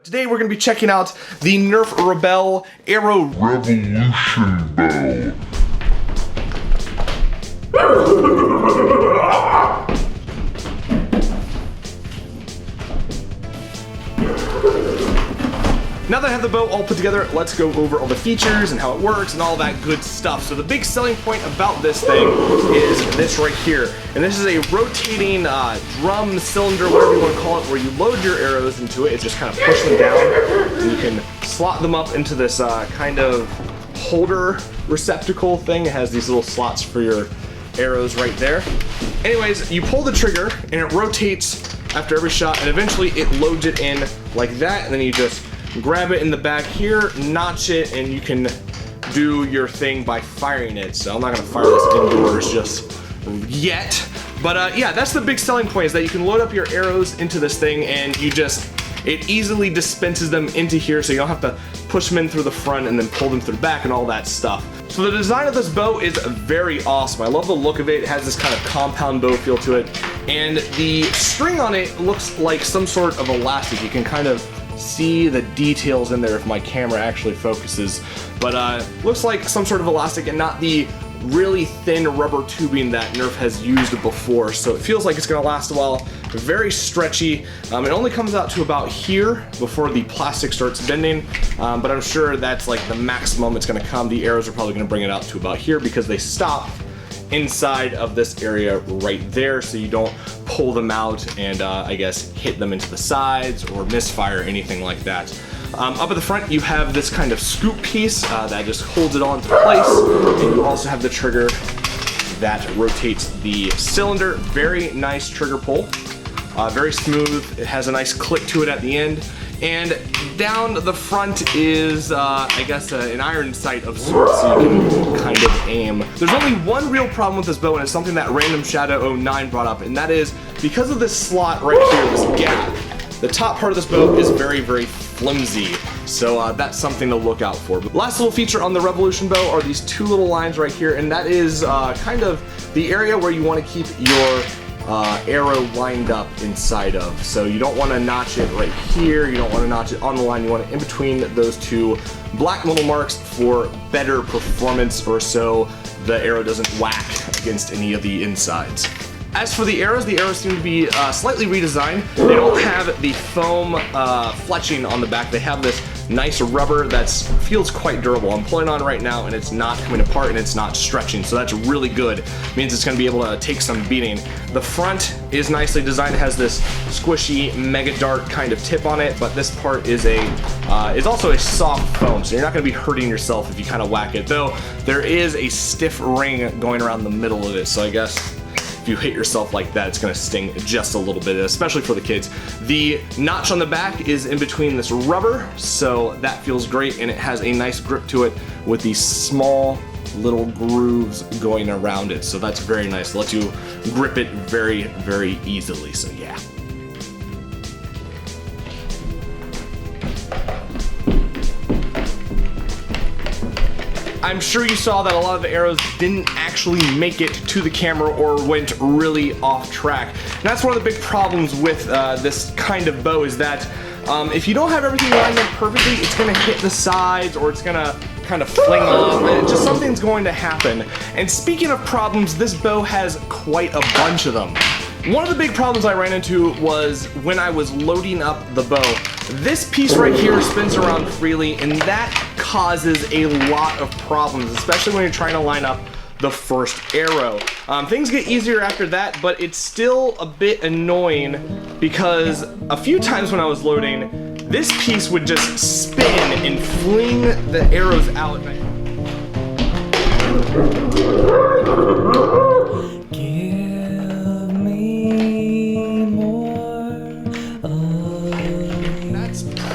Today we're going to be checking out the Nerf Rebelle Arrow Revolution Bow. Now that I have the bow all put together, let's go over all the features and how it works and all that good stuff. So the big selling point about this thing is this right here. And this is a rotating drum cylinder, whatever you want to call it, where you load your arrows into it. It's just kind of push them down and you can slot them up into this kind of holder receptacle thing. It has these little slots for your arrows right there. Anyways, you pull the trigger and it rotates after every shot, and eventually it loads it in like that, and then you just grab it in the back here, notch it, and you can do your thing by firing it. So I'm not gonna fire this indoors just yet. But yeah, that's the big selling point, is that you can load up your arrows into this thing and it easily dispenses them into here, so you don't have to push them in through the front and then pull them through the back and all that stuff. So the design of this bow is very awesome. I love the look of it. It has this kind of compound bow feel to it. And the string on it looks like some sort of elastic. You can kind of see the details in there if my camera actually focuses. But looks like some sort of elastic and not the really thin rubber tubing that Nerf has used before. So it feels like it's gonna last a while. Very stretchy. It only comes out to about here before the plastic starts bending, but I'm sure that's like the maximum it's gonna come. The arrows are probably gonna bring it out to about here because they stop inside of this area right there, so you don't pull them out and I guess hit them into the sides or misfire, anything like that. Up at the front you have this kind of scoop piece that just holds it all into place, and you also have the trigger that rotates the cylinder. Very nice trigger pull, very smooth. It has a nice click to it at the end. And down the front is, I guess, an iron sight of sorts, so you can kind of aim. There's only one real problem with this bow, and it's something that Random Shadow 09 brought up, and that is because of this slot right here, this gap, the top part of this bow is very, very flimsy. So that's something to look out for. But last little feature on the Revolution bow are these two little lines right here, and that is kind of the area where you want to keep your arrow lined up inside of. So you don't want to notch it right here, you don't want to notch it on the line, you want it in between those two black little marks for better performance, or so the arrow doesn't whack against any of the insides. As for the arrows seem to be slightly redesigned. They don't have the foam fletching on the back. They have this nice rubber that feels quite durable. I'm pulling on right now and it's not coming apart and it's not stretching, so that's really good. It means it's going to be able to take some beating. The front is nicely designed. It has this squishy mega dart kind of tip on it, but this part is also a soft foam, so you're not going to be hurting yourself if you kind of whack it. Though there is a stiff ring going around the middle of it, so I guess if you hit yourself like that, it's gonna sting just a little bit, especially for the kids. The notch on the back is in between this rubber, so that feels great, and it has a nice grip to it with these small little grooves going around it, so that's very nice. It lets you grip it very, very easily, so yeah. I'm sure you saw that a lot of the arrows didn't actually make it to the camera or went really off track. And that's one of the big problems with this kind of bow, is that if you don't have everything lined up perfectly, it's gonna hit the sides or it's gonna kind of fling off. Just something's going to happen. And speaking of problems, this bow has quite a bunch of them. One of the big problems I ran into was when I was loading up the bow. This piece right here spins around freely, and that causes a lot of problems, especially when you're trying to line up the first arrow. Things get easier after that, but it's still a bit annoying because a few times when I was loading, this piece would just spin and fling the arrows out.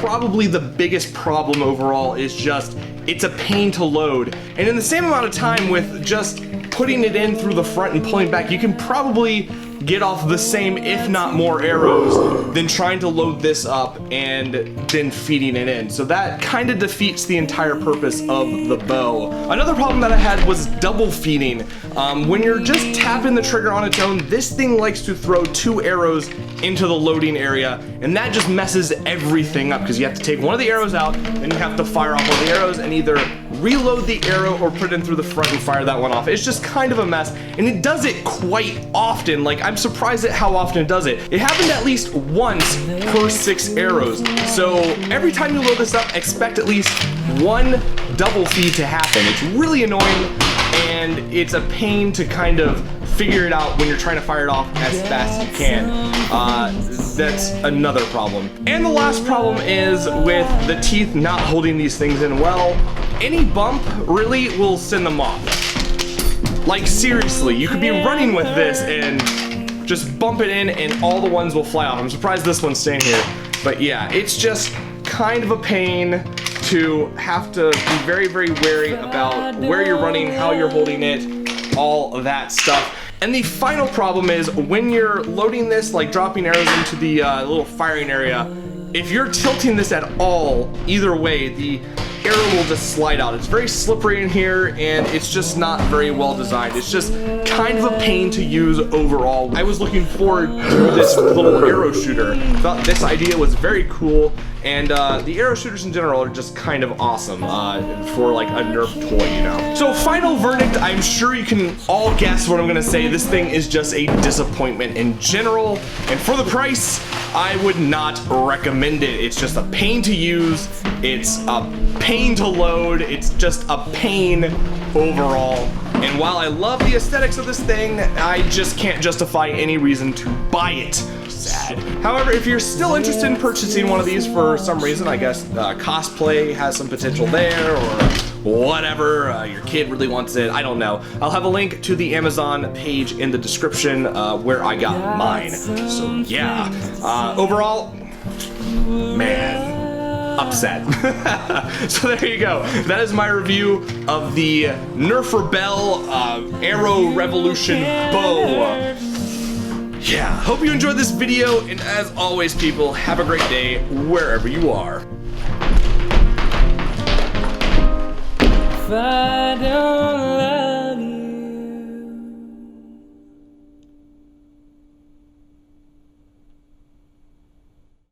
Probably the biggest problem overall is just it's a pain to load, and in the same amount of time with just putting it in through the front and pulling back, you can probably get off the same, if not more, arrows than trying to load this up and then feeding it in. So that kind of defeats the entire purpose of the bow. Another problem that I had was double feeding. When you're just tapping the trigger on its own, this thing likes to throw two arrows into the loading area, and that just messes everything up because you have to take one of the arrows out, then you have to fire off one of the arrows and either reload the arrow or put it in through the front and fire that one off. It's just kind of a mess, and it does it quite often. Like, I'm surprised at how often it does it. It happened at least once per 6 arrows. So every time you load this up, expect at least one double feed to happen. It's really annoying, and it's a pain to kind of figure it out when you're trying to fire it off as fast as you can. That's another problem. And the last problem is with the teeth not holding these things in well. Any bump really will send them off. Like, seriously, you could be running with this and just bump it in and all the ones will fly off. I'm surprised this one's staying here. But yeah, it's just kind of a pain to have to be very, very wary about where you're running, how you're holding it, all of that stuff. And the final problem is when you're loading this, like dropping arrows into the little firing area, if you're tilting this at all, either way, the arrow will just slide out. It's very slippery in here, and it's just not very well designed. It's just kind of a pain to use overall. I was looking forward to this little arrow shooter. Thought this idea was very cool, and the arrow shooters in general are just kind of awesome for like a Nerf toy, you know. So final verdict, I'm sure you can all guess what I'm gonna say. This thing is just a disappointment in general, and for the price, I would not recommend it. It's just a pain to use. It's a pain to load. It's just a pain overall. And while I love the aesthetics of this thing, I just can't justify any reason to buy it. Sad. However, if you're still interested in purchasing one of these for some reason, I guess cosplay has some potential there, or whatever, your kid really wants it, I don't know. I'll have a link to the Amazon page in the description where I got mine. So yeah, overall, man, upset. So there you go. That is my review of the Nerf Rebelle Arrow Revolution Bow. Yeah, hope you enjoyed this video, and as always, people, have a great day wherever you are. If I don't love